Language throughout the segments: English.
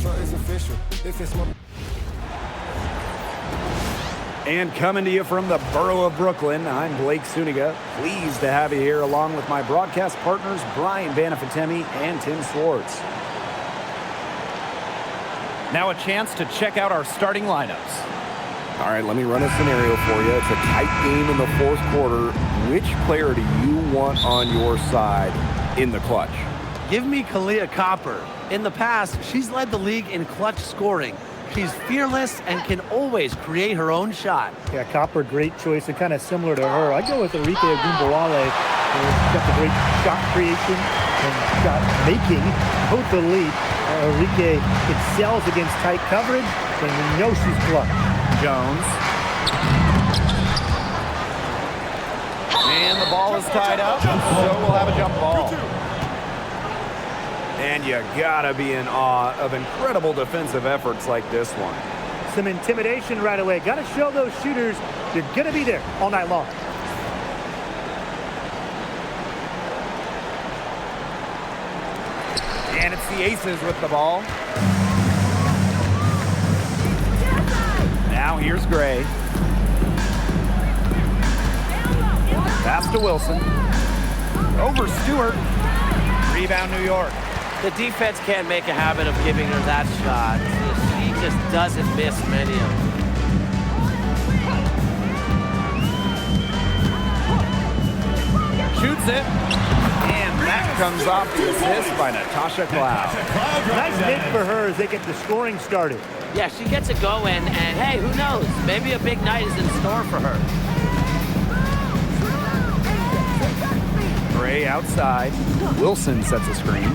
Something's official. If it's my... And coming to you from the borough of Brooklyn, I'm Blake Suniga. Pleased to have you here along with my broadcast partners, Brian Banafatemi and Tim Swartz. Now a chance to check out our starting lineups. All right, let me run a scenario for you. It's a tight game in the fourth quarter. Which player do you want on your side in the clutch? Give me Kalia Copper. In the past, she's led the league in clutch scoring. She's fearless and can always create her own shot. Yeah, Copper, great choice, and kind of similar to her. I'd go with Enrique Agumbawale. She's got the great shot creation and shot making, both elite. Enrique excels against tight coverage, and we know she's clutch. Jones. And the ball is tied up, so we'll have a jump ball. And you gotta be in awe of incredible defensive efforts like this one. Some intimidation right away. Got to show those shooters you're going to be there all night long. And it's the Aces with the ball. Now here's Gray. Pass to Wilson. Over Stewart. Rebound New York. The defense can't make a habit of giving her that shot. She just doesn't miss many of them. Shoots it. And that comes off the assist by Natasha Cloud. Nice hit for her as they get the scoring started. Yeah, she gets it going, and hey, who knows? Maybe a big night is in store for her. Gray outside. Wilson sets a screen.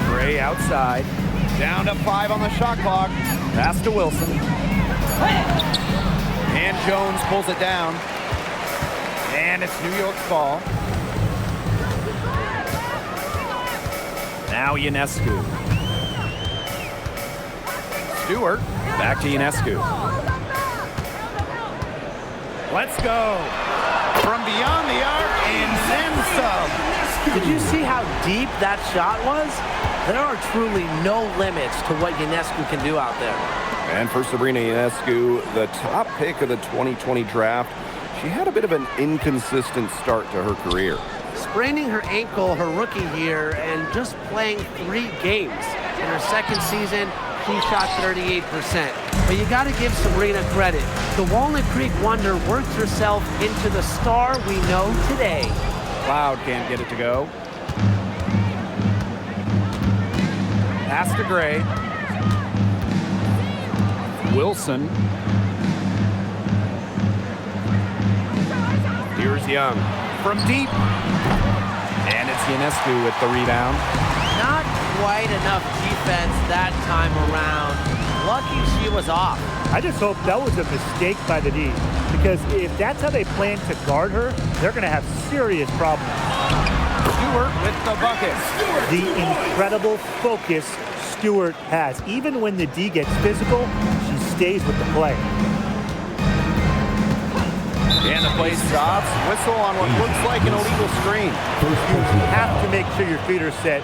Gray outside. Down to 5 on the shot clock. Pass to Wilson. And Jones pulls it down. And it's New York's ball. Now Ionescu. Stewart. Back to Ionescu. Let's go. From beyond the arc and then some. Did you see how deep that shot was? There are truly no limits to what Ionescu can do out there. And for Sabrina Ionescu, the top pick of the 2020 draft, she had a bit of an inconsistent start to her career. Spraining her ankle her rookie year and just playing 3 games. In her second season, she shot 38%. But you got to give Sabrina credit. The Walnut Creek Wonder worked herself into the star we know today. Cloud can't get it to go. Pass to Gray. Wilson. Here's Young from deep. And it's Ionescu with the rebound. Not quite enough defense that time around. Lucky she was off. I just hope that was a mistake by the D, because if that's how they plan to guard her, they're going to have serious problems. Stewart with the bucket. The incredible focus Stewart has. Even when the D gets physical, she stays with the play. And the play stops. Whistle on what looks like an illegal screen. You have to make sure your feet are set.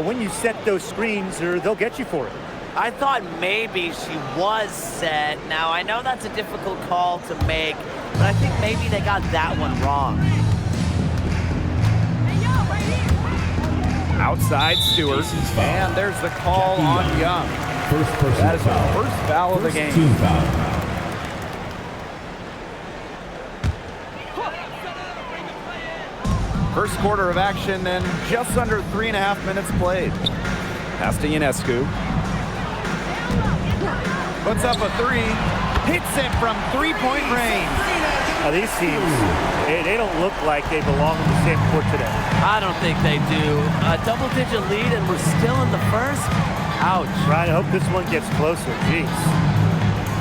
When you set those screens, they'll get you for it. I thought maybe she was set. Now, I know that's a difficult call to make, but I think maybe they got that one wrong. Outside Stewart. And there's the call on Young. That is the first foul of the game. First quarter of action and just under 3.5 minutes played. Pass to Ionescu. Puts up a 3. Hits it from 3-point range. Now these teams, they don't look like they belong on the same court today. I don't think they do. A double-digit lead and we're still in the first? Ouch. Ryan, I hope this one gets closer. Jeez.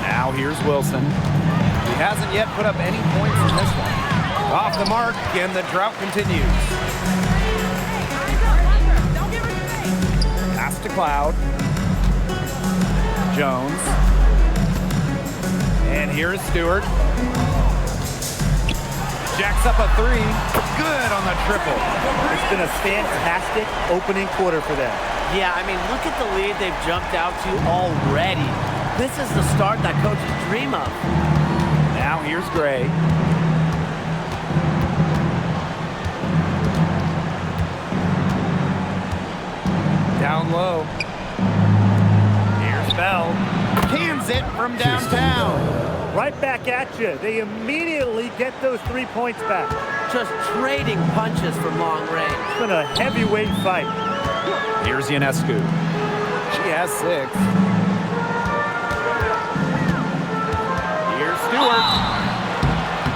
Now here's Wilson. He hasn't yet put up any points in this one. Off the mark, and the drought continues. Pass to Cloud. Jones. And here is Stewart. Jacks up a three. Good on the triple. It's been a fantastic opening quarter for them. Yeah, I mean, look at the lead they've jumped out to already. This is the start that coaches dream of. Now here's Gray. Down low. Here's Bell. Cans it from downtown. Right back at you. They immediately get those 3 points back. Just trading punches from long range. It's been a heavyweight fight. Here's Ionescu. She has 6. Here's Stewart.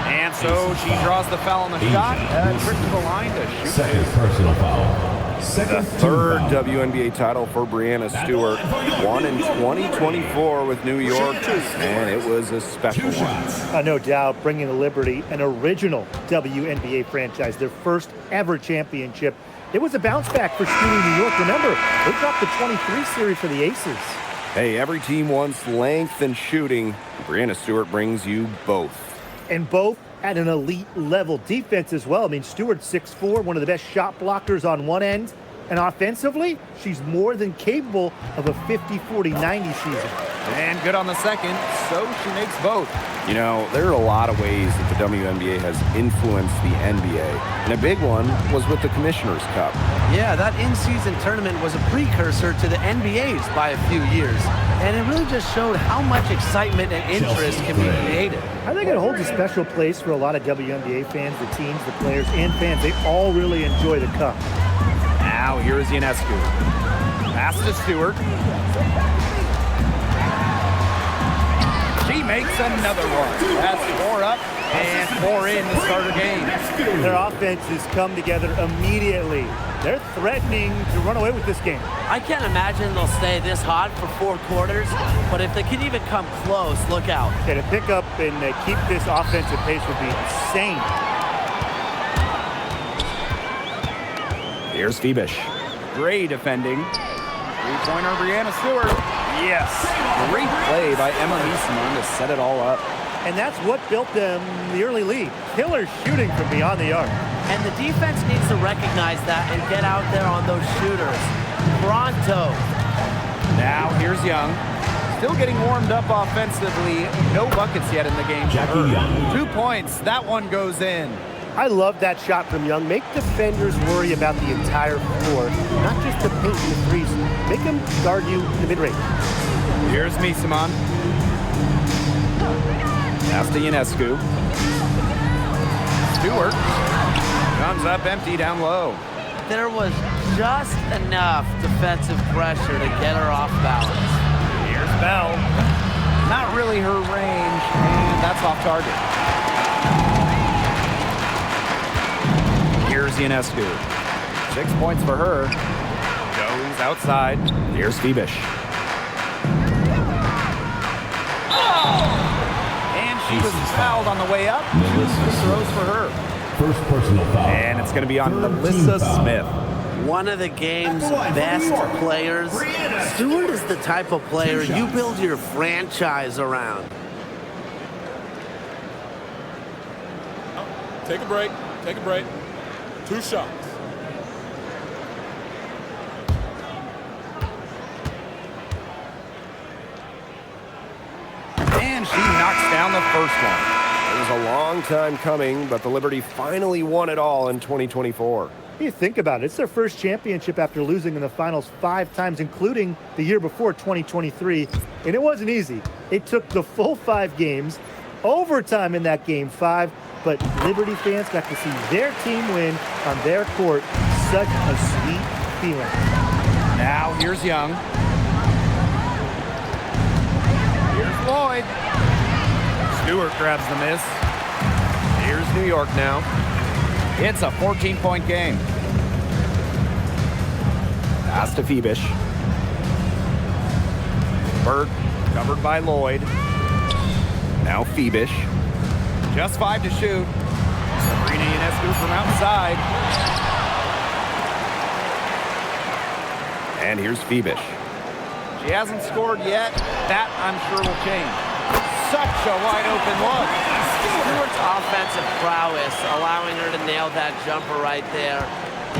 And so she draws the foul on the shot. Trip to the line to shoot. Second personal foul. The third WNBA title for Breanna Stewart. Won in 2024 with New York, and it was a special one. No doubt, bringing the Liberty an original WNBA franchise, their first ever championship. It was a bounce back for shooting New York. Remember, they dropped the 23 series for the Aces. Hey, every team wants length and shooting. Breanna Stewart brings you both. And both at an elite level defense as well. I mean, Stewart's 6'4", one of the best shot blockers on one end. And offensively, she's more than capable of a 50-40-90 season. And good on the second, so she makes both. You know, there are a lot of ways that the WNBA has influenced the NBA. And a big one was with the Commissioner's Cup. Yeah, that in-season tournament was a precursor to the NBA's by a few years. And it really just showed how much excitement and interest can be created. I think it holds a special place for a lot of WNBA fans, the teams, the players, and fans. They all really enjoy the cup. Now here's Ionescu. Pass to Stewart. She makes another one. That's 4 up and 4 in to start her game. Their offenses come together immediately. They're threatening to run away with this game. I can't imagine they'll stay this hot for 4 quarters, but if they can even come close, look out. Yeah, to pick up and keep this offensive pace would be insane. Here's Phoebish. Great defending. 3-pointer Breanna Stewart. Yes. Great play by Emma Naismith to set it all up. And that's what built them the early lead. Killer shooting from beyond the arc. And the defense needs to recognize that and get out there on those shooters. Pronto. Now here's Young. Still getting warmed up offensively. No buckets yet in the game. Jackie Young. 2 points. That one goes in. I love that shot from Young. Make defenders worry about the entire floor, not just the paint and the threes. Make them guard you in the mid-range. Here's Misaman. Pass to Ionescu. Stewart comes up empty down low. There was just enough defensive pressure to get her off balance. Here's Bell. Not really her range, and that's off target. Here's Ionescu. 6 points for her. Goes outside. Here's Phoebish. And she was fouled on the way up. Two throws for her. First personal foul. And it's going to be on Melissa Smith. One of the game's best players. Stewart is the type of player you build your franchise around. Take a break. Take a break. 2 shots. And she knocks down the first one. It was a long time coming, but the Liberty finally won it all in 2024. You think about it, it's their first championship after losing in the finals 5 times, including the year before, 2023. And it wasn't easy. It took the full 5 games, overtime in that game 5, but Liberty fans got to see their team win on their court. Such a sweet feeling. Now here's Young. Here's Lloyd. Stewart grabs the miss. Here's New York now. It's a 14-point game. Pass to Phoebish. Bird covered by Lloyd. Now Phoebish. Just 5 to shoot. Sabrina Ionescu from outside. And here's Phoebish. She hasn't scored yet. That, I'm sure, will change. Such a wide open look. Stewart's offensive prowess, allowing her to nail that jumper right there.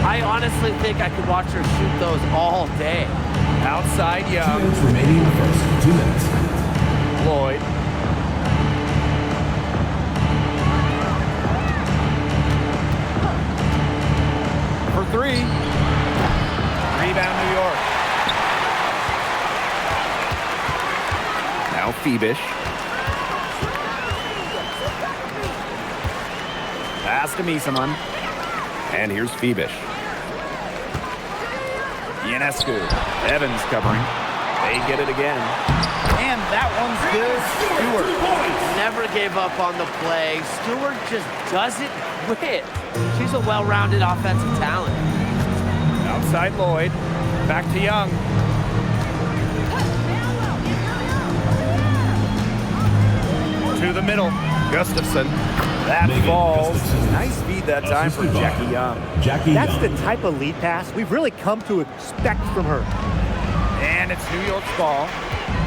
I honestly think I could watch her shoot those all day. Outside 2 Young. minutes remaining in the first. 2 minutes. Lloyd. For 3. Rebound New York. Now Phoebish. Pass to Misaman. And here's Phoebish. Ionescu. Evans covering. They get it again. And that one's good. Stewart. Never gave up on the play. Stewart just doesn't quit. She's a well-rounded offensive talent. Outside Lloyd. Back to Young. To the middle. Gustafson. That Megan falls. Gustafson. Nice feed that time for Assisted by Jackie Young. Jackie That's Young. the type of lead pass we've really come to expect from her. And it's New York's ball.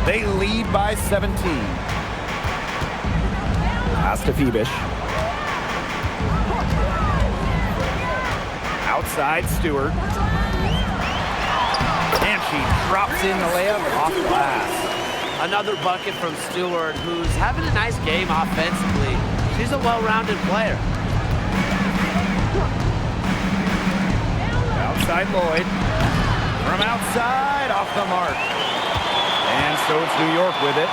They lead by 17. Pass to Phoebish. Outside Stewart. And she drops in the layup off glass. Another bucket from Stewart, who's having a nice game offensively. She's a well-rounded player. Outside Lloyd. From outside, off the mark. And so it's New York with it.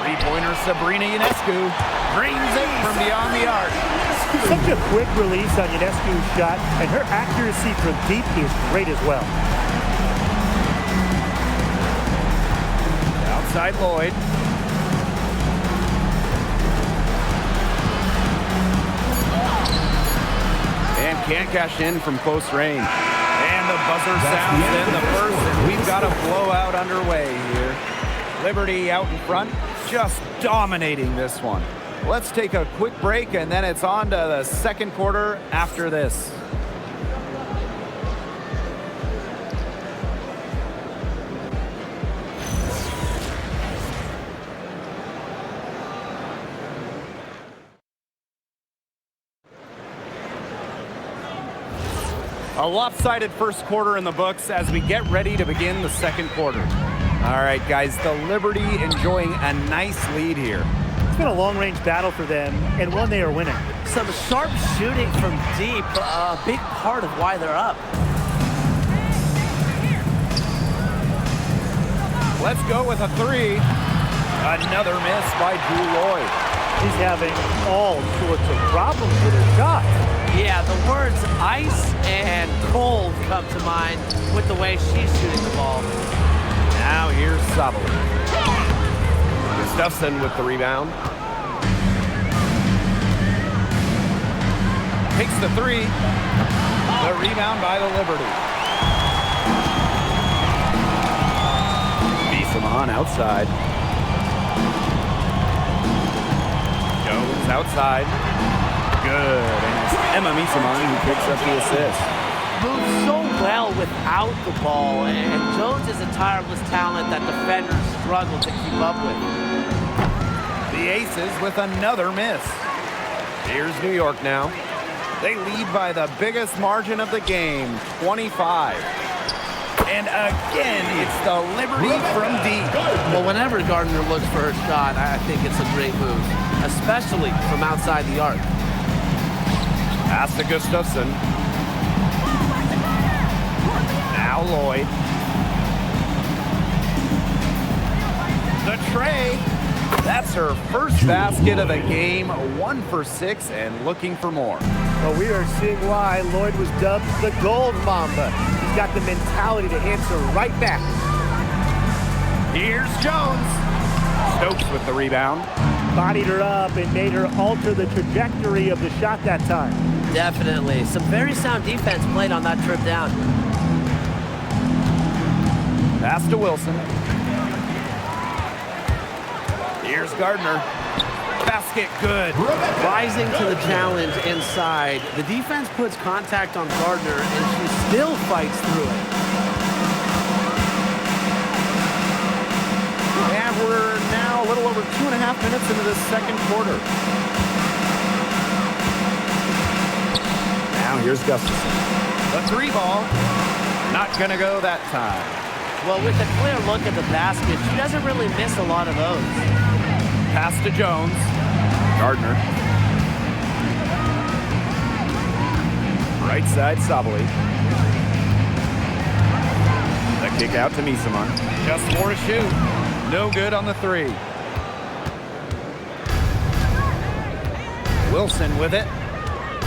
Three-pointer Sabrina Ionescu drains it from beyond the arc. Such a quick release on Ionescu's shot, and her accuracy from deep is great as well. Outside Lloyd. And can't cash in from close range. And the buzzer sounds in the first, and we've got a blowout underway here. Liberty out in front, just dominating this one. Let's take a quick break, and then it's on to the second quarter after this. A lopsided first quarter in the books as we get ready to begin the second quarter. All right, guys, the Liberty enjoying a nice lead here. It's been a long-range battle for them, and one they are winning. Some sharp shooting from deep, a big part of why they're up. Let's go with a 3. Another miss by Drew Lloyd. She's having all sorts of problems with her shot. Yeah, the words ice and cold come to mind with the way she's shooting the ball. Now here's Sabal. Gustafson with the rebound. Takes the 3. The rebound by the Liberty. Misaman outside. Jones outside. Good. And it's Emma Misaman who picks up the assist. Moves so well without the ball, and Jones is a tireless talent that defenders struggle to keep up with. The Aces with another miss. Here's New York now. They lead by the biggest margin of the game, 25. And again, it's the Liberty from deep. Well, whenever Gardner looks for her shot, I think it's a great move, especially from outside the arc. Pass to Gustafson. Now Lloyd. The tray. That's her first basket of the game. 1 for 6 and looking for more. But we are seeing why Lloyd was dubbed the Gold Mamba. He's got the mentality to answer right back. Here's Jones. Stokes with the rebound. Bodied her up and made her alter the trajectory of the shot that time. Definitely. Some very sound defense played on that trip down. Pass to Wilson. Here's Gardner. Basket good. Rising to the challenge inside. The defense puts contact on Gardner, and she still fights through it. And we're now a little over 2.5 minutes into the second quarter. Now here's Gustafson. The 3 ball, not going to go that time. Well, with a clear look at the basket, she doesn't really miss a lot of those. Pass to Jones. Gardner. Right side, Sabali. The kick out to Misaman. Just 4 to shoot. No good on the 3. Wilson with it.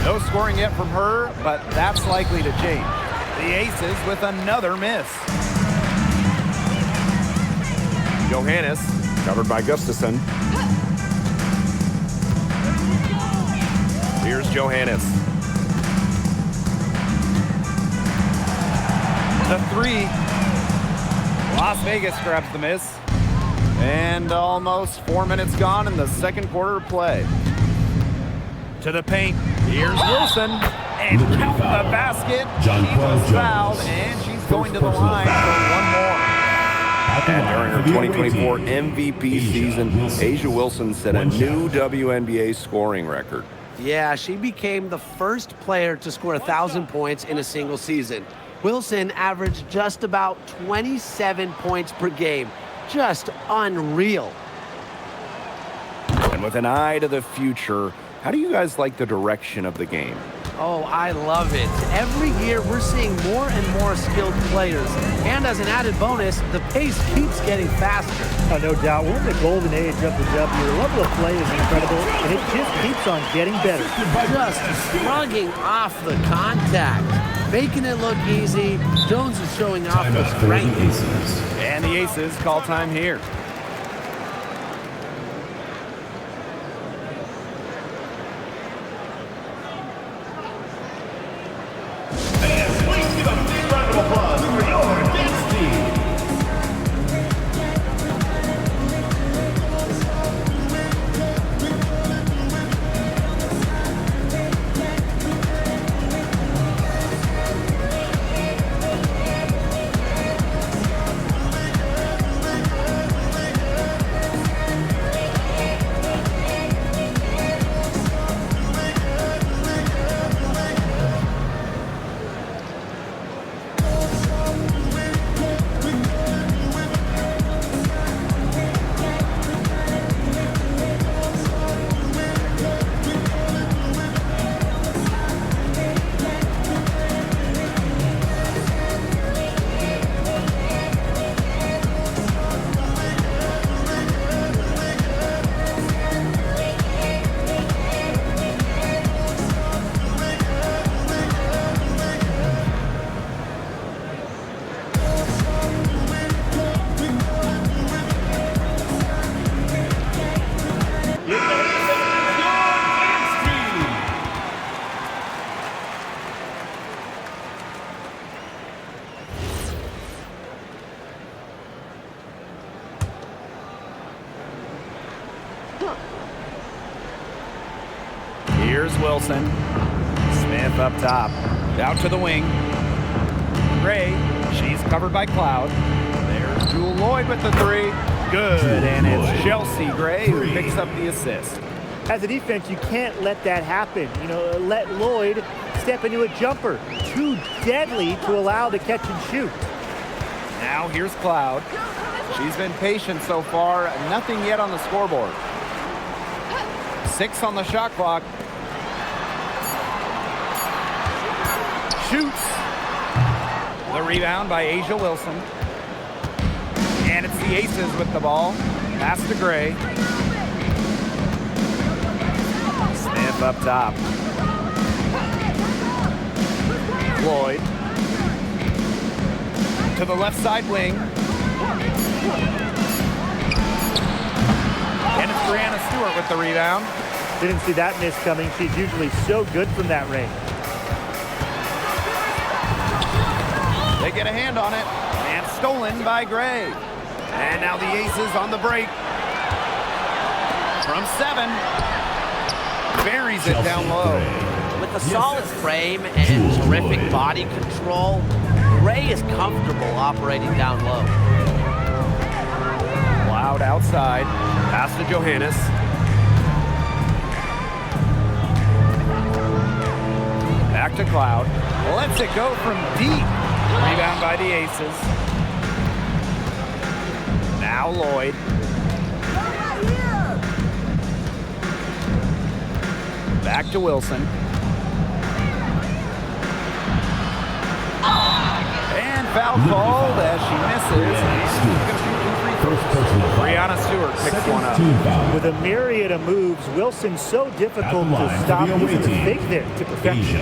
No scoring yet from her, but that's likely to change. The Aces with another miss. Johannes, covered by Gustafson. Here's Johannes. The 3. Las Vegas grabs the miss. And almost 4 minutes gone in the second quarter of play. To the paint. Here's Wilson. And count the basket. She was fouled, and she's going to the line for one more. And during her 2024 MVP season, A'ja Wilson set a new WNBA scoring record. Yeah, she became the first player to score 1,000 points in a single season. Wilson averaged just about 27 points per game. Just unreal. And with an eye to the future, how do you guys like the direction of the game? Oh, I love it. Every year we're seeing more and more skilled players. And as an added bonus, the pace keeps getting faster. Oh, no doubt. We're in the golden age of the W. The level of play is incredible, and it just keeps on getting better. Just shrugging off the contact. Making it look easy. Jones is showing off the strength. And the Aces call time here. Here's Wilson. Smith up top. Out to the wing. Gray. She's covered by Cloud. There's Jewel Lloyd with the 3. Good. And it's Chelsea Gray who picks up the assist. As a defense, you can't let that happen. You know, let Lloyd step into a jumper. Too deadly to allow to catch and shoot. Now here's Cloud. She's been patient so far. Nothing yet on the scoreboard. 6 on the shot clock. Shoots. The rebound by A'ja Wilson. And it's the Aces with the ball. Pass to Gray. Smith up top. Lloyd. To the left side wing. And it's Brianna Stewart with the rebound. Didn't see that miss coming. She's usually so good from that range. They get a hand on it, and stolen by Gray. And now the Aces on the break. From 7. Buries it down low. With a solid frame and terrific body control, Gray is comfortable operating down low. Wow, Cloud outside. Pass to Johannes. Back to Cloud. Lets it go from deep. Rebound by the Aces. Now Lloyd. Back to Wilson. And foul called as she misses. Brianna Stewart picks one up. With a myriad of moves, Wilson's so difficult to stop using the fake there to perfection.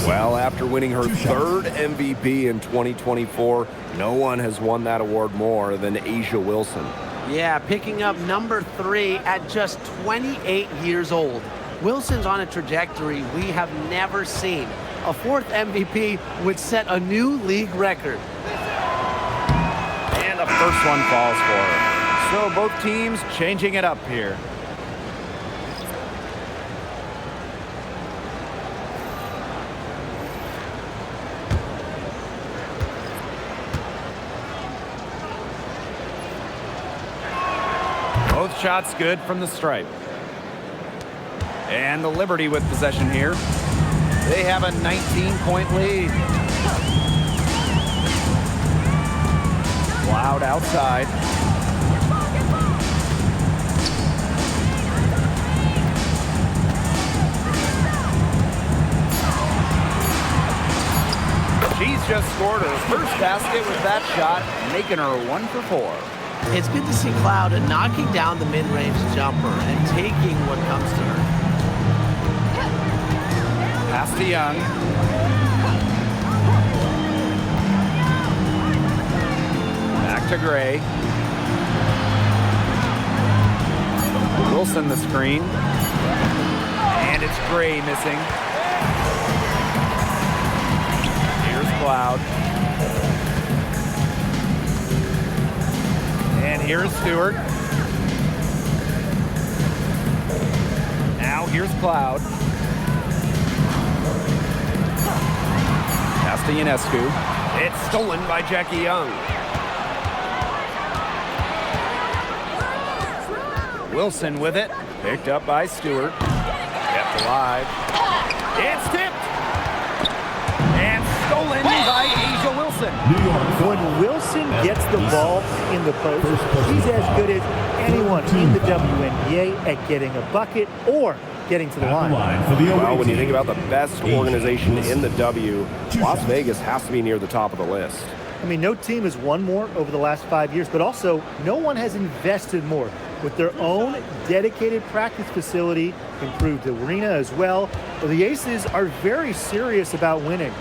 Well, after winning her third MVP in 2024, no one has won that award more than A'ja Wilson. Yeah, picking up number 3 at just 28 years old. Wilson's on a trajectory we have never seen. A 4th MVP would set a new league record. And the first one falls for her. So both teams changing it up here. Both shots good from the stripe. And the Liberty with possession here. They have a 19-point lead. Cloud outside. She's just scored her first basket with that shot, making her 1 for 4. It's good to see Cloud knocking down the mid-range jumper and taking what comes to her. Pass to Young. Back to Gray. Wilson the screen. And it's Gray missing. Here's Cloud. And here's Stewart. Now here's Cloud. Pass to Ionescu. It's stolen by Jackie Young. Wilson with it. Picked up by Stewart. Kept alive. It's tipped. And stolen by A'ja Wilson. When Wilson gets the ball in the post, she's as good as anyone in the WNBA at getting a bucket or getting to the line. Well, when you think about the best organization in the W, Las Vegas has to be near the top of the list. I mean, no team has won more over the last 5 years, but also no one has invested more with their own dedicated practice facility, improved arena as well. The Aces are very serious about winning.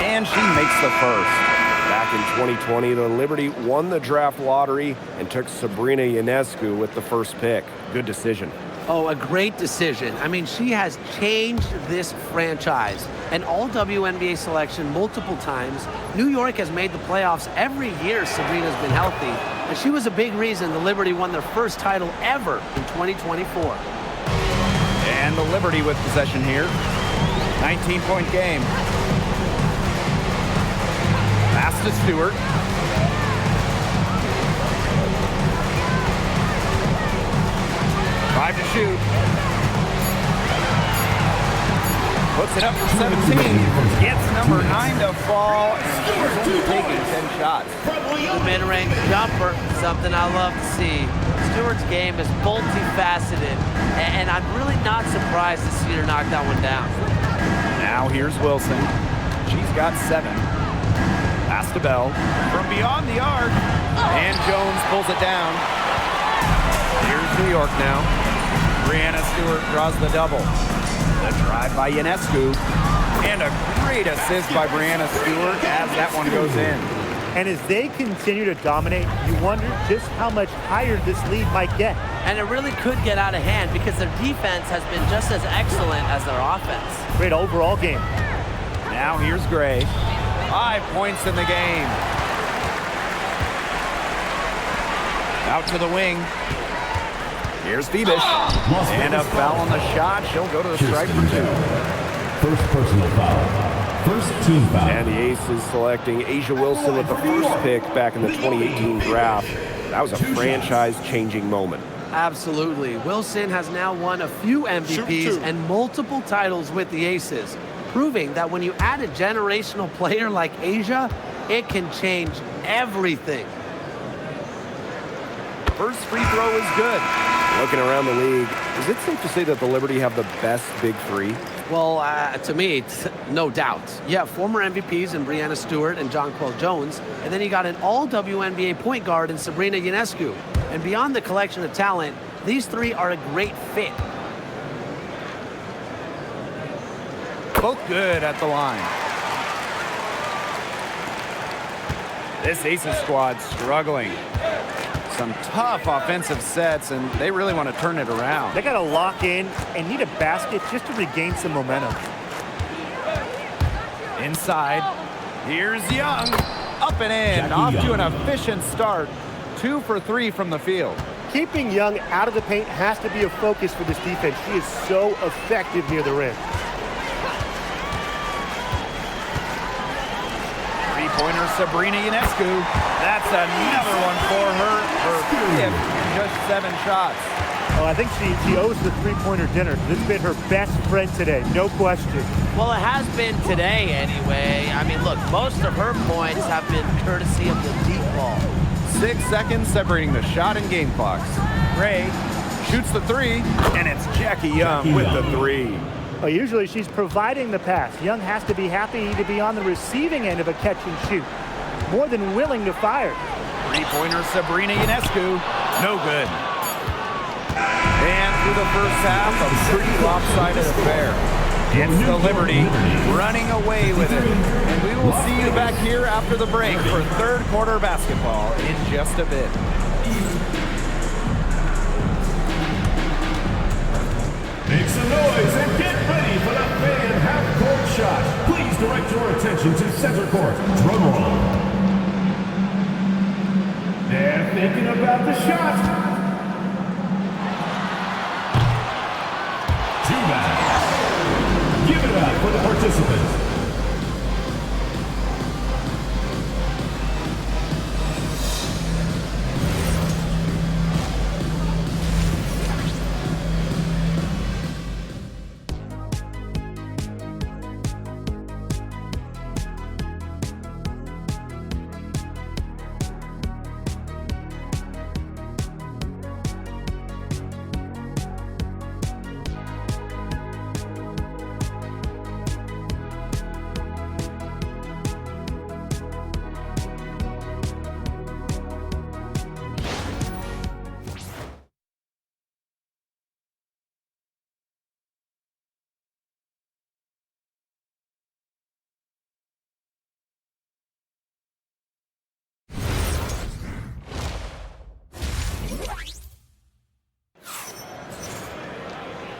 And she makes the first. Back in 2020, the Liberty won the draft lottery and took Sabrina Ionescu with the first pick. Good decision. Oh, a great decision. I mean, she has changed this franchise. An all-WNBA selection multiple times. New York has made the playoffs every year Sabrina's been healthy. And she was a big reason the Liberty won their first title ever in 2024. And the Liberty with possession here. 19-point game. Pass to Stewart. Five to shoot. Puts it up for 17. Gets number 9 to fall. Stewart's only taking 10 shots. The mid-range jumper, something I love to see. Stewart's game is multifaceted, and I'm really not surprised to see her knock that one down. Now here's Wilson. She's got 7. Pass to Bell from beyond the arc. And Jones pulls it down. Here's New York now. Brianna Stewart draws the double. The drive by Ionescu. And a great assist by Brianna Stewart as that one goes in. And as they continue to dominate, you wonder just how much higher this lead might get. And it really could get out of hand because their defense has been just as excellent as their offense. Great overall game. Now here's Gray. 5 points in the game. Out to the wing. Here's Phoebus. And a foul on the shot. She'll go to the stripe for 2. First personal foul. First team foul. And the Aces selecting A'ja Wilson with the first pick back in the 2018 draft. That was a franchise-changing moment. Absolutely. Wilson has now won a few MVPs and multiple titles with the Aces, proving that when you add a generational player like A'ja, it can change everything. First free throw is good. Looking around the league, is it safe to say that the Liberty have the best big three? Well, to me, no doubt. You have former MVPs in Breanna Stewart and Jonquel Jones, and then you got an all-WNBA point guard in Sabrina Ionescu. And beyond the collection of talent, these three are a great fit. Both good at the line. This Aces squad struggling. Some tough offensive sets, and they really want to turn it around. They got to lock in and need a basket just to regain some momentum. Inside, here's Young. Up and in, off to an efficient start. 2 for 3 from the field. Keeping Young out of the paint has to be a focus for this defense. She is so effective near the rim. Three-pointer Sabrina Ionescu. That's another one for her. Her fifth in just 7 shots. Oh, I think she owes the three-pointer dinner. This has been her best friend today, no question. Well, it has been today anyway. I mean, look, most of her points have been courtesy of the deep ball. 6 seconds separating the shot and game clocks. Gray shoots the 3, and it's Jackie Young with the 3. Well, usually she's providing the pass. Young has to be happy to be on the receiving end of a catch and shoot. More than willing to fire. Three-pointer Sabrina Ionescu. No good. And through the first half, a pretty lopsided affair. It's the Liberty running away with it. And we will see you back here after the break for third quarter basketball in just a bit. Make some noise and get ready for the fan half-court shot. Please direct your attention to center court. Drum roll. They're thinking about the shot. Too bad. Give it up for the participants.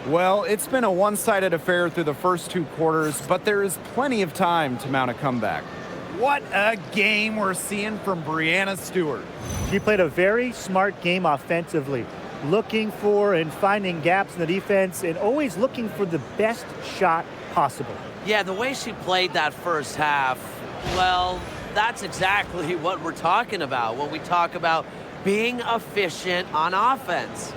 Well, it's been a one-sided affair through the first 2 quarters, but there is plenty of time to mount a comeback. What a game we're seeing from Breanna Stewart. She played a very smart game offensively, looking for and finding gaps in the defense and always looking for the best shot possible. Yeah, the way she played that first half, well, that's exactly what we're talking about when we talk about being efficient on offense.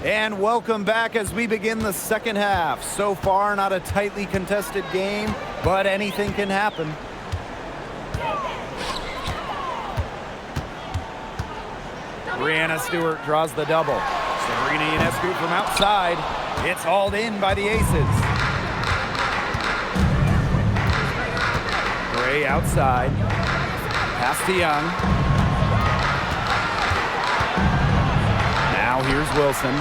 And welcome back as we begin the second half. So far, not a tightly contested game, but anything can happen. Breanna Stewart draws the double. Sabrina Ionescu from outside. It's hauled in by the Aces. Gray outside. Pass to Young. Now here's Wilson.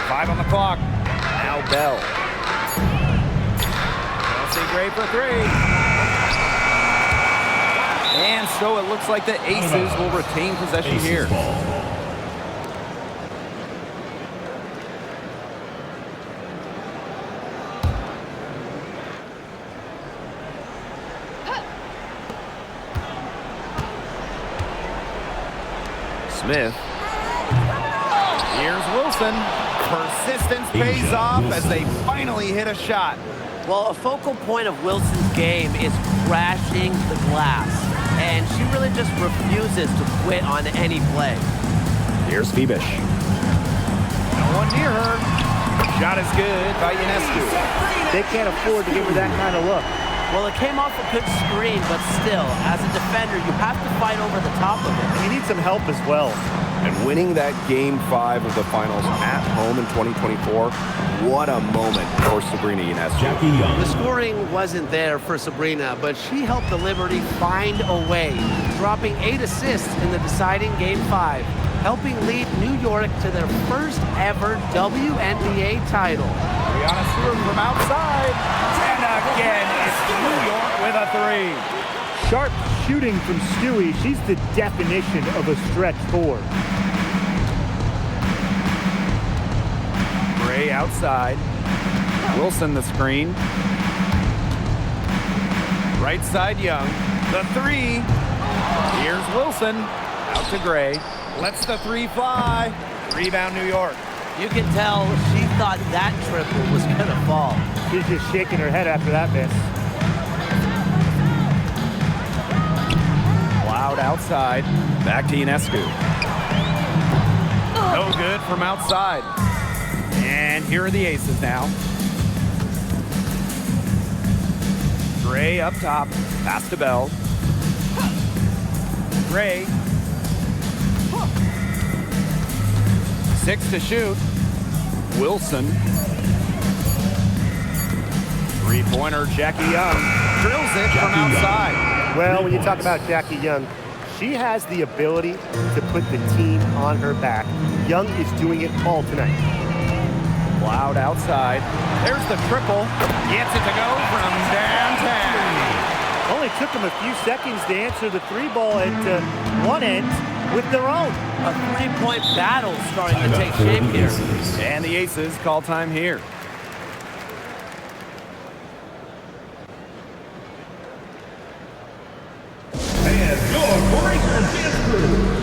5 on the clock. Now Bell. Chelsea Gray for 3. And so it looks like the Aces will retain possession here. Smith. Here's Wilson. Persistence pays off as they finally hit a shot. Well, a focal point of Wilson's game is crashing the glass, and she really just refuses to quit on any play. Here's Phoebish. No one near her. Shot is good by Ionescu. They can't afford to give her that kind of look. Well, it came off a good screen, but still, as a defender, you have to fight over the top of it. You need some help as well. And winning that Game 5 of the finals at home in 2024, what a moment for Sabrina Ionescu. Jackie Young. The scoring wasn't there for Sabrina, but she helped the Liberty find a way, dropping 8 assists in the deciding Game 5, helping lead New York to their first ever WNBA title. Brianna Stewart from outside. And again, it's New York with a 3. Sharp shooting from Stewie. She's the definition of a stretch 4. Gray outside. Wilson the screen. Right side Young. The 3. Here's Wilson. Out to Gray. Lets the 3 fly. Rebound New York. You can tell she thought that triple was going to fall. She's just shaking her head after that miss. Loud outside. Back to Ionescu. No good from outside. And here are the aces now. Gray up top. Pass to Bell. Gray. 6 to shoot. Wilson. 3-pointer, Jackie Young. Drills it from outside. Well, when you talk about Jackie Young, she has the ability to put the team on her back. Young is doing it all tonight. Loud outside. There's the triple. Gets it to go from downtown. Only took them a few seconds to answer the 3 ball at one end with their own. A 3-point battle starting to take shape here. And the Aces call time here. And your Breakers dance crew.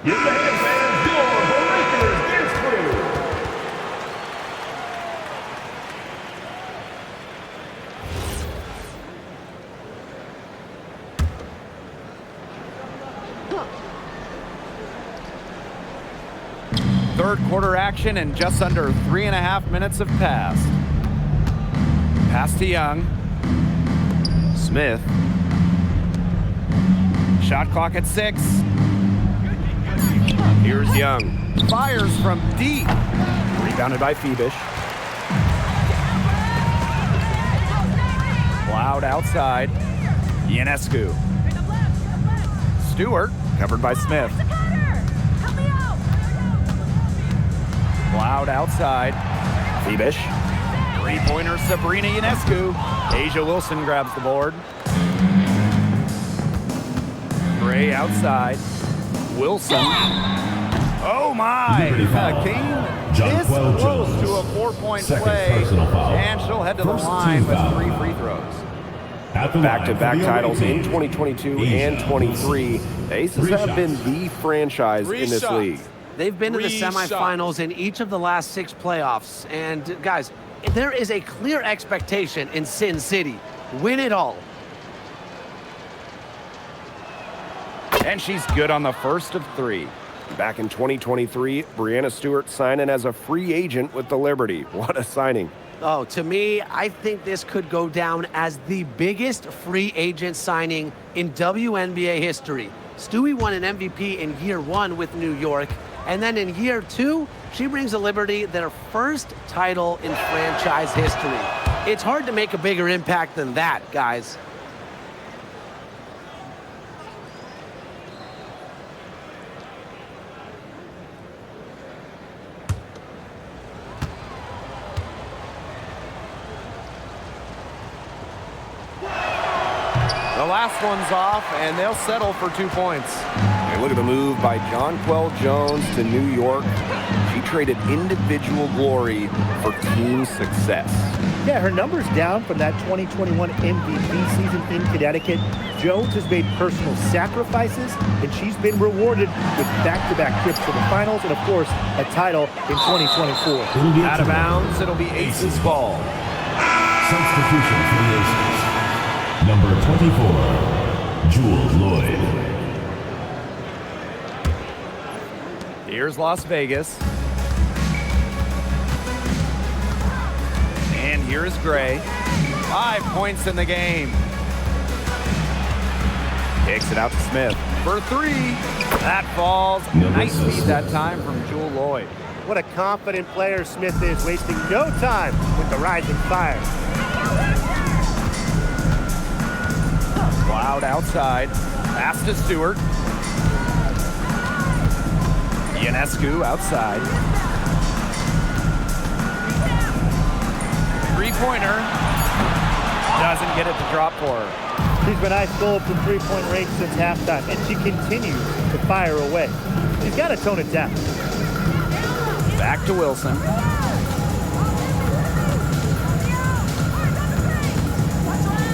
Your fans and your Breakers dance crew. Third quarter action and just under 3.5 minutes have passed. Pass to Young. Smith. Shot clock at 6. Here's Young. Fires from deep. Rebounded by Phoebish. Loud outside. Ionescu. Stewart covered by Smith. Loud outside. Phoebish. 3-pointer Sabrina Ionescu. Asia Wilson grabs the board. Gray outside. Wilson. Oh my! Came this close to a 4-point play, and she'll head to the line with 3 free throws. Back-to-back titles in 2022 and 23. The Aces have been the franchise in this league. They've been to the 3 semifinals in each of the last 6 playoffs. And guys, there is a clear expectation in Sin City. Win it all. And she's good on the first of 3. Back in 2023, Breanna Stewart signing as a free agent with the Liberty. What a signing. Oh, to me, I think this could go down as the biggest free agent signing in WNBA history. Stewie won an MVP in year 1 with New York, and then in year 2, she brings the Liberty their first title in franchise history. It's hard to make a bigger impact than that, guys. The last one's off, and they'll settle for 2 points. And look at the move by Jonquel Jones to New York. She traded individual glory for team success. Yeah, her numbers down from that 2021 MVP season in Connecticut. Jones has made personal sacrifices, and she's been rewarded with back-to-back trips to the finals and, of course, a title in 2024. Out of bounds, it'll be Aces ball. Substitution for the Aces. Number 24, Jewel Lloyd. Here's Las Vegas. And here is Gray. 5 points in the game. Kicks it out to Smith for 3. That falls. Nice feed that time from Jewel Lloyd. What a confident player Smith is, wasting no time with the rising fire. Cloud outside. Pass to Stewart. Ionescu outside. 3-pointer. Doesn't get it to drop for her. She's been ice cold from three-point range since halftime, and she continues to fire away. She's got to tone it down. Back to Wilson.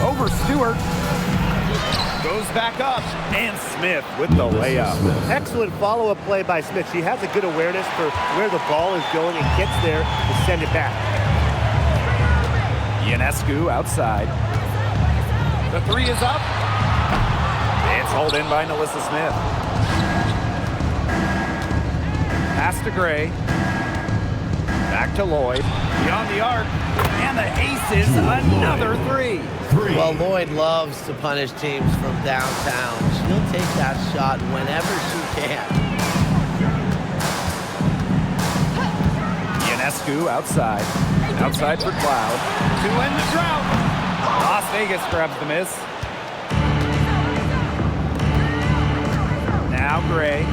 Over Stewart. Goes back up, and Smith with the layup. Excellent follow-up play by Smith. She has a good awareness for where the ball is going and gets there to send it back. Ionescu outside. The 3 is up. It's hauled in by Nalissa Smith. Pass to Gray. Back to Lloyd. Beyond the arc. And the aces, another 3. Well, Lloyd loves to punish teams from downtown. She'll take that shot whenever she can. Ionescu outside. Outside for Cloud. To end the drought. Las Vegas grabs the miss. Now Gray.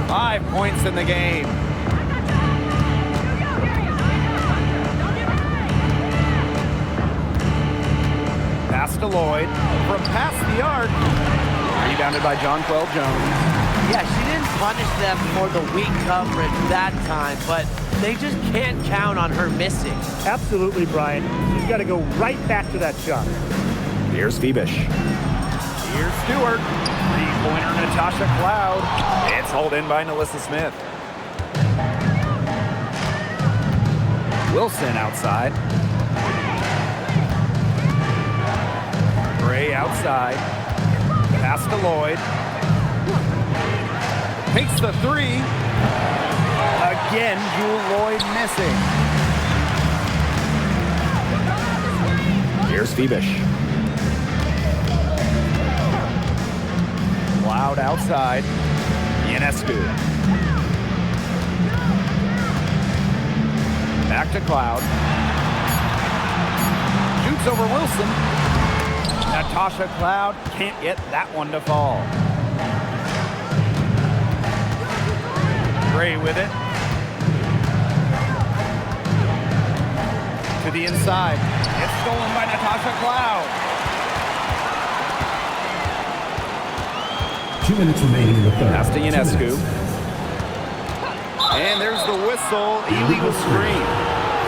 5 points in the game. Pass to Lloyd. From past the arc. Rebounded by Jonquel Jones. Yeah, she didn't punish them for the weak coverage that time, but they just can't count on her missing. Absolutely, Brian. She's got to go right back to that shot. Here's Phoebish. Here's Stewart. 3-pointer Natasha Cloud. It's hauled in by Nalissa Smith. Wilson outside. Gray outside. Pass to Lloyd. Takes the 3. Again, Jewel Lloyd missing. Here's Phoebish. Cloud outside. Ionescu. Back to Cloud. Shoots over Wilson. Natasha Cloud can't get that one to fall. Gray with it. To the inside. It's stolen by Natasha Cloud. 2 minutes remaining in the third. Pass to 2 Ionescu. minutes. And there's the whistle. Illegal screen.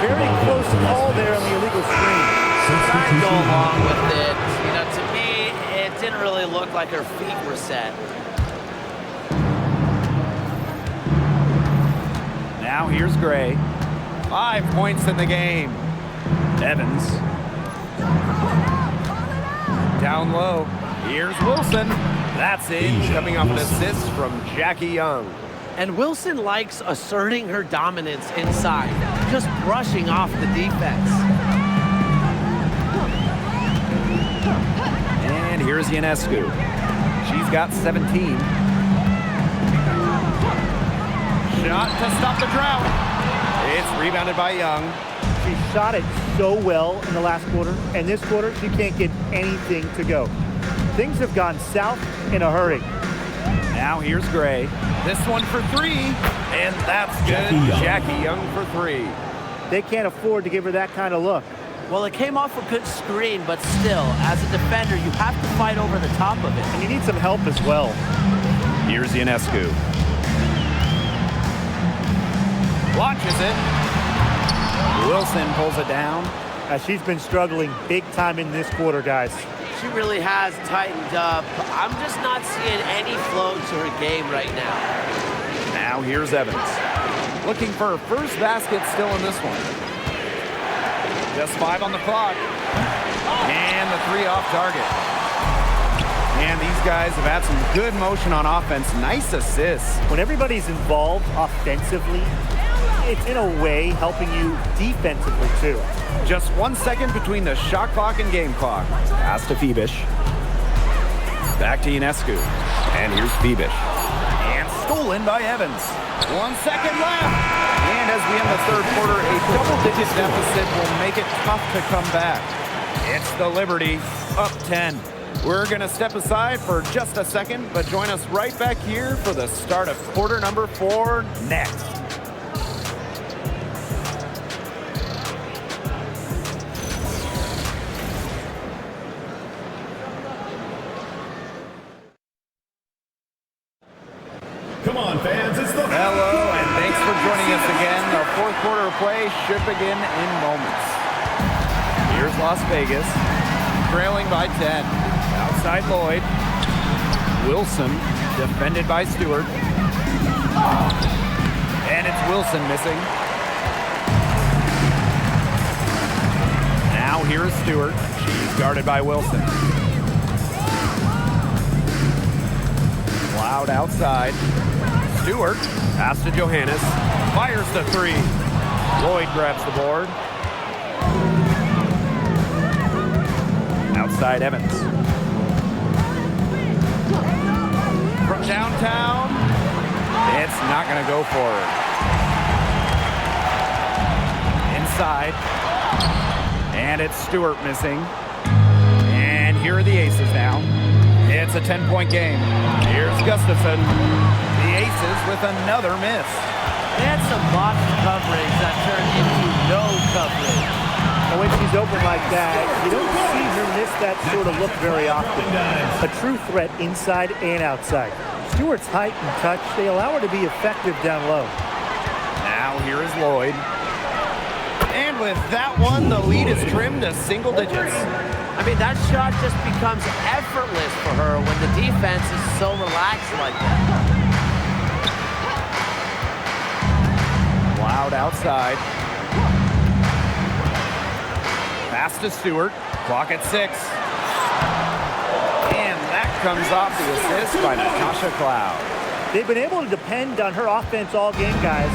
Very close call there on the illegal screen. I'd go along with it. You know, to me, it didn't really look like her feet were set. Now here's Gray. 5 points in the game. Evans. Down low. Here's Wilson. That's in, coming off an assist from Jackie Young. And Wilson likes asserting her dominance inside, just brushing off the defense. And here's Ionescu. She's got 17. Shot to stop the drought. It's rebounded by Young. She shot it so well in the last quarter, and this quarter she can't get anything to go. Things have gone south in a hurry. Now here's Gray. This one for three, and that's good. Jackie Young for three. They can't afford to give her that kind of look. Well, it came off a good screen, but still, as a defender, you have to fight over the top of it. And you need some help as well. Here's Ionescu. Launches it. Wilson pulls it down. She's been struggling big time in this quarter, guys. She really has tightened up. I'm just not seeing any flow to her game right now. Now here's Evans. Looking for her first basket still in this one. Just 5 on the clock. And the 3 off target. And these guys have had some good motion on offense. Nice assists. When everybody's involved offensively, it's in a way helping you defensively too. Just 1 second between the shot clock and game clock. Pass to Phoebish. Back to Ionescu. And here's Phoebish. And stolen by Evans. 1 second left. And as we end the third quarter, a double-digit deficit will make it tough to come back. It's the Liberty, up 10. We're going to step aside for just a second, but join us right back here for the start of quarter number 4 next. Come on, fans, it's the... Hello, and thanks for joining us again. The fourth quarter of play should begin in moments. Here's Las Vegas, trailing by 10. Outside Lloyd. Wilson, defended by Stewart. And it's Wilson missing. Now here's Stewart. She's guarded by Wilson. Loud outside. Stewart, pass to Johannes, fires the 3. Lloyd grabs the board. Outside Evans. From downtown, it's not going to go for her. Inside, and it's Stewart missing. And here are the aces now. It's a 10-point game. Here's Gustafson. The aces with another miss. They had some box coverage that turned into no coverage. And when she's open like that, you don't see her miss that sort of look very often. A true threat inside and outside. Stewart's height and touch, they allow her to be effective down low. Now here is Lloyd. And with that one, the lead is trimmed to single digits. I mean, that shot just becomes effortless for her when the defense is so relaxed like that. Loud outside. Pass to Stewart. Clock at 6. And that comes off the assist by Natasha Cloud. They've been able to depend on her offense all game, guys.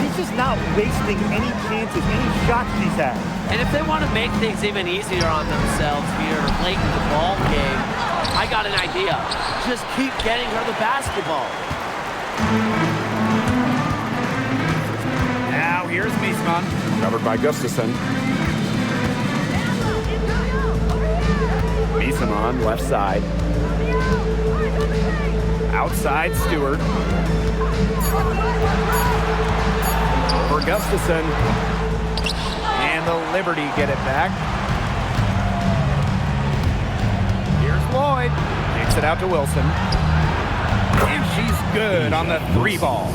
She's just not wasting any chances, any shots she's had. And if they want to make things even easier on themselves here late in the ball game, I got an idea. Just keep getting her the basketball. Now here's Naismith. Covered by Gustafson. Naismith left side. Outside Stewart. Over Gustafson. And the Liberty get it back. Here's Lloyd. Kicks it out to Wilson. And she's good on the 3 ball.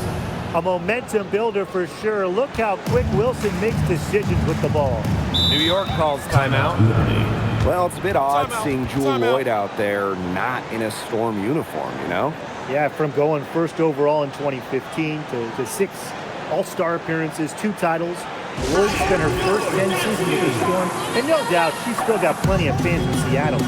A momentum builder for sure. Look how quick Wilson makes decisions with the ball. New York calls timeout. Well, it's a bit odd Timeout. seeing Jewel Timeout. Lloyd out there not in a Storm uniform, you know? Yeah, from going first overall in 2015 to 6 All-Star appearances, 2 titles. Lloyd spent her first 10 seasons with the Storm, and no doubt she's still got plenty of fans in Seattle.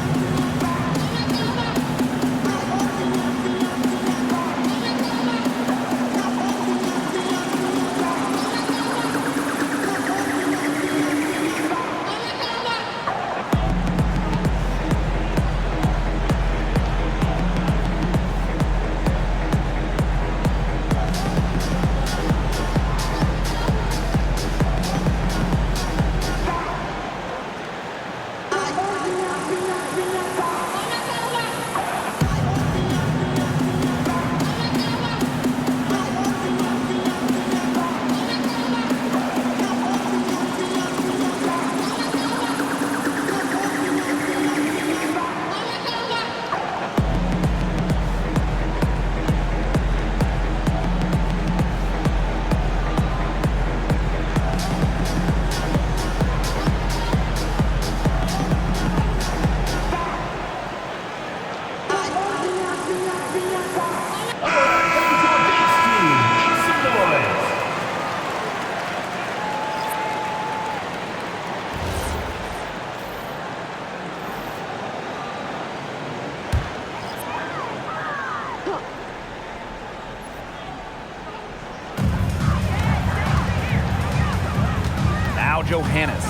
Now Johannes.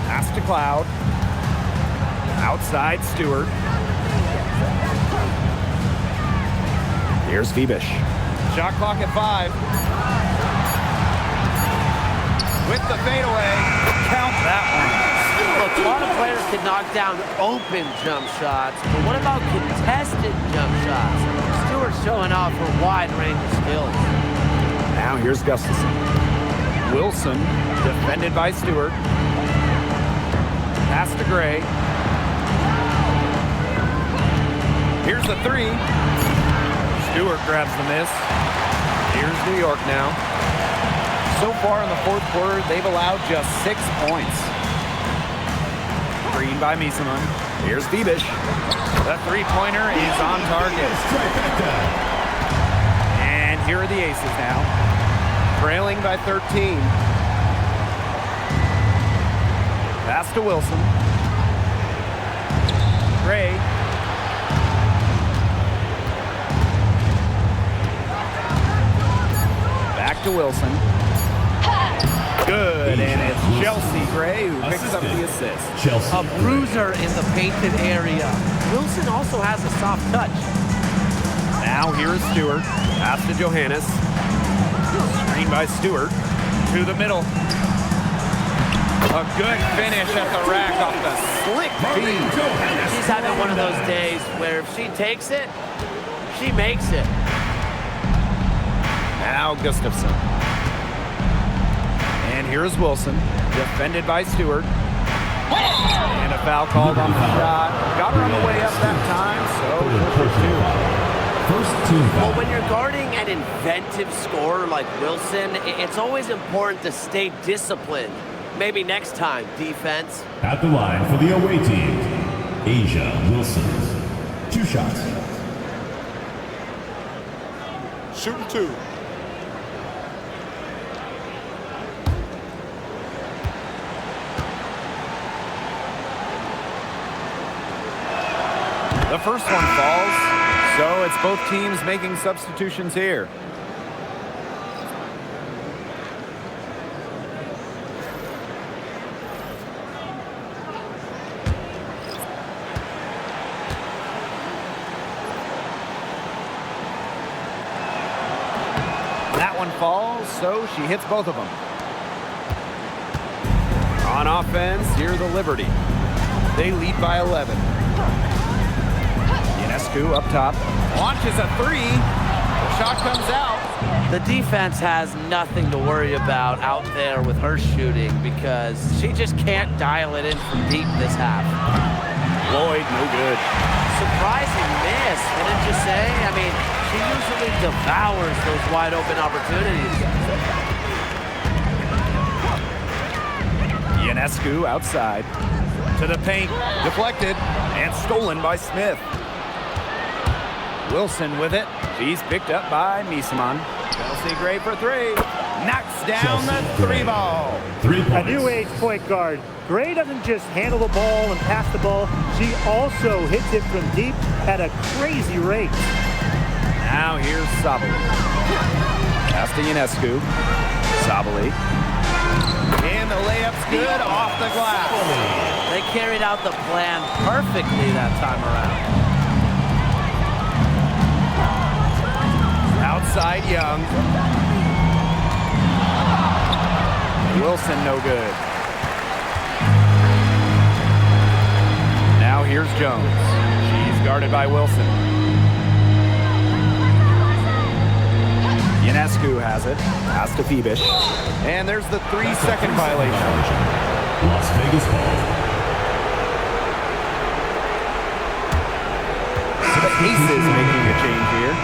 Pass to Cloud. Outside Stewart. Here's Phoebish. Shot clock at 5. With the fadeaway. Count that one. Look, a lot of players can knock down open jump shots, but what about contested jump shots? Stewart's showing off her wide range of skills. Now here's Gustafson. Wilson, defended by Stewart. Pass to Gray. Here's the 3. Stewart grabs the miss. Here's New York now. So far in the fourth quarter, they've allowed just 6 points. Green by Miseman. Here's Phoebish. The three-pointer is on target. And here are the Aces now. Trailing by 13. Pass to Wilson. Gray. Back to Wilson. Good, and it's Chelsea Gray who picks up the assist. Chelsea. A bruiser in the painted area. Wilson also has a soft touch. Now here is Stewart. Pass to Johannes. Screen by Stewart. To the middle. A good finish at the rack off the slick feed. She's having one of those days where if she takes it, she makes it. Now Gustafson. And here's Wilson, defended by Stewart. And a foul called on the shot. Got her on the way up that time, so First team Well, foul. when you're guarding an inventive scorer like Wilson, it's always important to stay disciplined. Maybe next time, defense. At the line for the away team, Asia Wilson. 2 shots. Shooting 2. the first one falls, so it's both teams making substitutions here. That one falls, so she hits both of them. On offense, here the Liberty. They lead by 11. Ionescu up top. Launches a 3. The shot comes out. The defense has nothing to worry about out there with her shooting because she just can't dial it in from deep this half. Lloyd, no good. Surprising miss, wouldn't you say? I mean, she usually devours those wide open opportunities. Ionescu outside. To the paint. Deflected. And stolen by Smith. Wilson with it. She's picked up by Miseman. Chelsea Gray for 3. Knocks down the 3 ball. 3 points. A new age point guard. Gray doesn't just handle the ball and pass the ball. She also hits it from deep at a crazy rate. Now here's Sabali. Pass to Ionescu. Sabali. And the layup's good off the glass. They carried out the plan perfectly that time around. Outside Young. Wilson no good. Now here's Jones. She's guarded by Wilson. Ionescu has it. Pass to Phoebish. And there's the 3-second violation. Las Vegas ball. The Aces making a change here.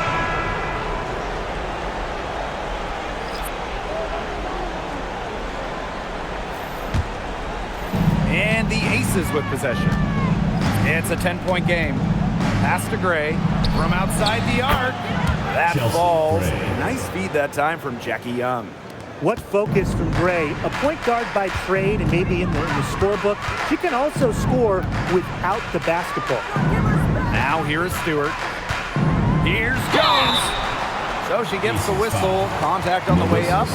And the Aces with possession. It's a 10-point game. Pass to Gray from outside the arc. That Chelsea falls. Gray. Nice feed that time from Jackie Young. What focus from Gray. A point guard by trade and maybe in the scorebook. She can also score without the basketball. Now here is Stewart. Here's Jones. So she gets the whistle. Contact on the way up. 2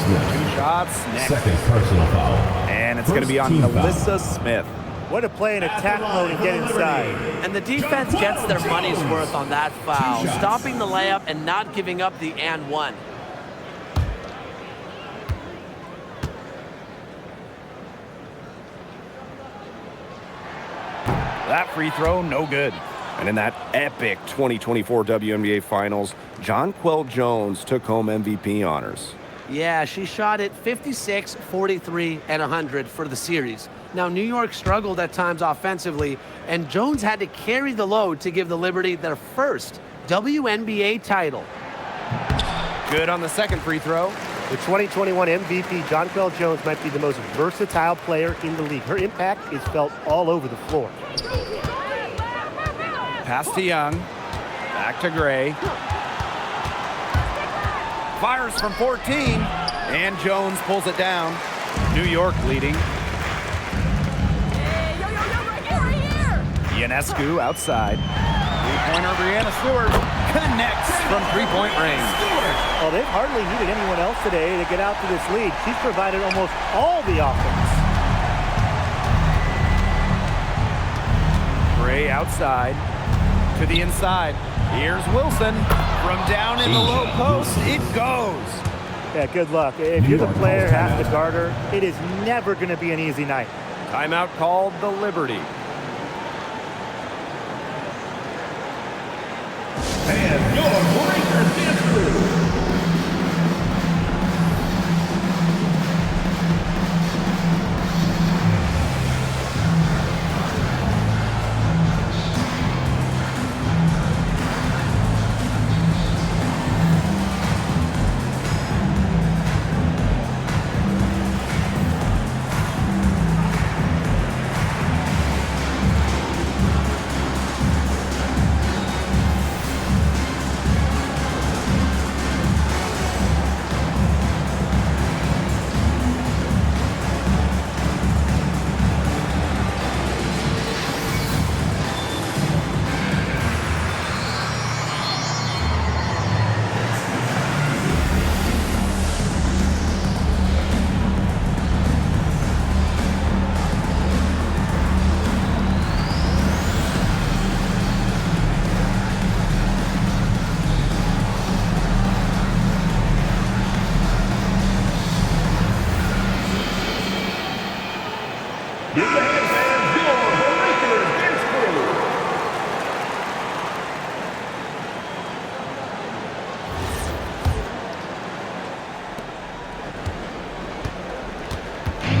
shots next. Second personal foul. And it's going to be on First team foul. Melissa Smith. Way to play in attack mode and get inside. And the defense gets their money's worth on that foul, stopping the layup and not giving up the and one. That free throw, no good. And in that epic 2024 WNBA Finals, Jonquel Jones took home MVP honors. Yeah, she shot it 56, 43, and 100 for the series. Now, New York struggled at times offensively, and Jones had to carry the load to give the Liberty their first WNBA title. Good on the second free throw. The 2021 MVP, Jonquel Jones, might be the most versatile player in the league. Her impact is felt all over the floor. Pass to Young. Back to Gray. Fires from 14. And Jones pulls it down. New York leading. Ionescu outside. Three-pointer Brianna Stewart connects from three-point range. Well, they've hardly needed anyone else today to get out to this lead. She's provided almost all the offense. Gray outside to the inside. Here's Wilson from down in the low post. It goes. Yeah, good luck. If you're the player who has to guard her, it is never going to be an easy night. Timeout called the Liberty. And your Breaker dance crew.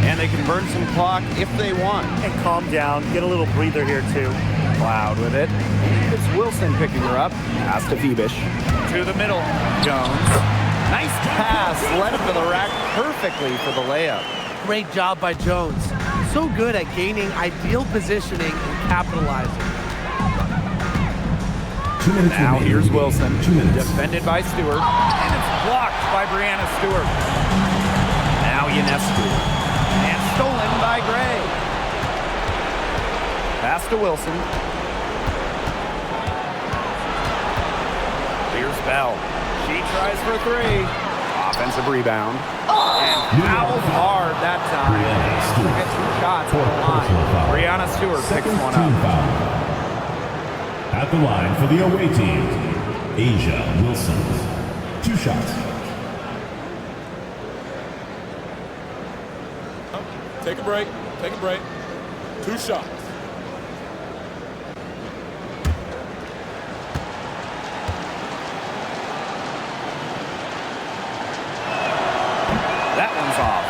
And they can burn some clock if they want. And calm down. Get a little breather here, too. Cloud with it. It's Wilson picking her up. Pass to Phoebish. To the middle. Jones. Nice pass. Led him to the rack perfectly for the layup. Great job by Jones. So good at gaining ideal positioning and capitalizing. 2 minutes Now remaining. here's Wilson. 2 minutes. Defended by Stewart. And it's blocked by Brianna Stewart. Now Ionescu. And stolen by Gray. Pass to Wilson. Here's Bell. She tries for three. Offensive rebound. And fouls hard that time. She'll get 2 shots on the line. Brianna Stewart picks Second one team up. foul. At the line for the away team, Asia Wilson. 2 shots. Take a break. Take a break. 2 shots. That one's off.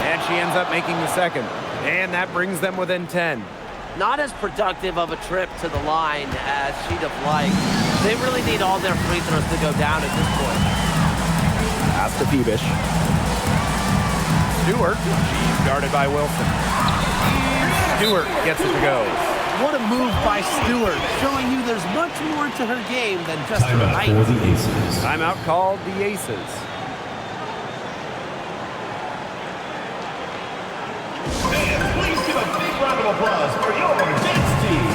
And she ends up making the second. And that brings them within 10. Not as productive of a trip to the line as she'd have liked. They really need all their free throws to go down at this point. Pass to Phoebish. Stewart, she's guarded by Wilson. Stewart gets it to go. What a move by Stewart, showing you there's much more to her game than just her Timeout height. for the Aces. Timeout called the Aces. Fans, please give a big round of applause for your dance team.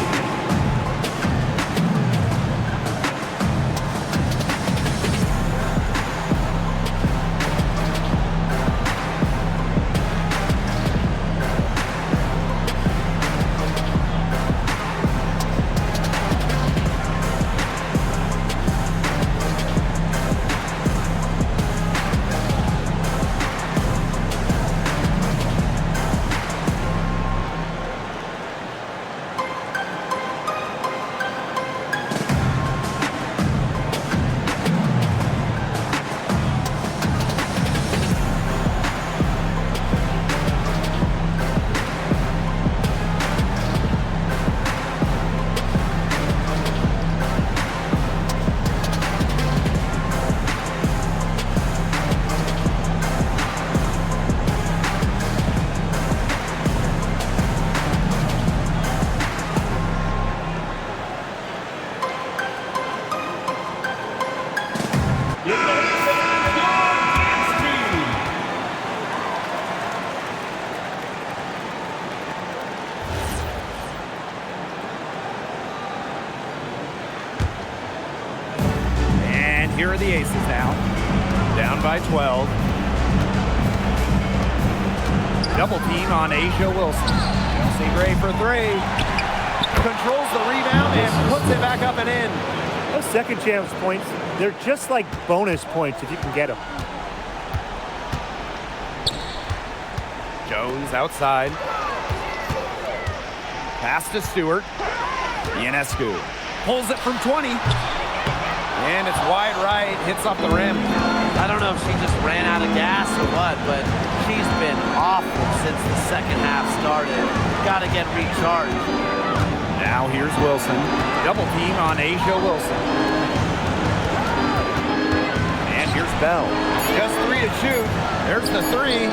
Here are the Aces now. Down by 12. Double team on Asia Wilson. Chelsea Gray for three. Controls the rebound and puts it back up and in. Those second chance points, they're just like bonus points if you can get them. Jones outside. Pass to Stewart. Ionescu pulls it from 20. And it's wide right, hits off the rim. I don't know if she just ran out of gas or what, but she's been awful since the second half started. Got to get recharged. Now here's Wilson. Double team on Asia Wilson. And here's Bell. Just three to shoot. There's the three.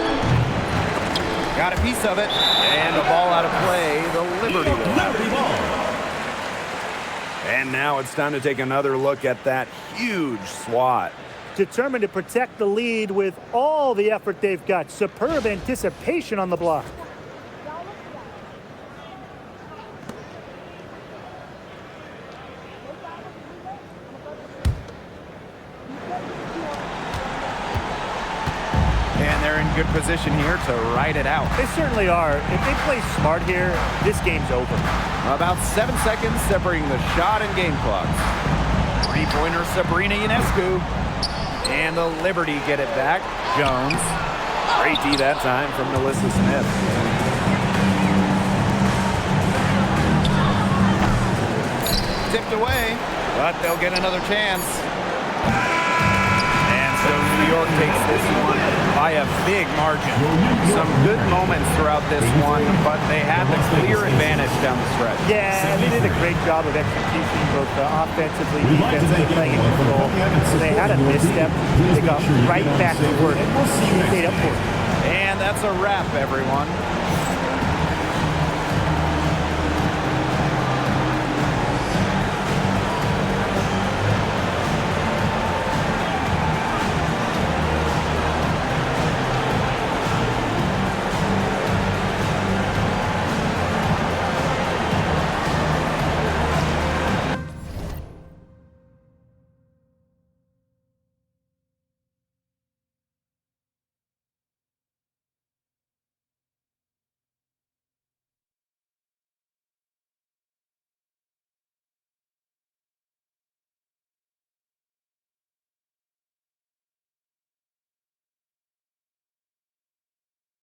Got a piece of it. And the ball out of play. The Liberty will have it. Ball. And now it's time to take another look at that huge swat. Determined to protect the lead with all the effort they've got. Superb anticipation on the block. And they're in good position here to ride it out. They certainly are. If they play smart here, this game's over. About 7 seconds separating the shot and game clocks. Three-pointer Sabrina Ionescu. And the Liberty get it back. Jones. Great D that time from Melissa Smith. Tipped away, but they'll get another chance. And so New York takes this one by a big margin. Some good moments throughout this one, but they had the clear advantage down the stretch. Yeah, they did a great job of execution, both offensively, defensively, playing in control. So they had a misstep. They got right back to work. They made up for it. And that's a wrap, everyone.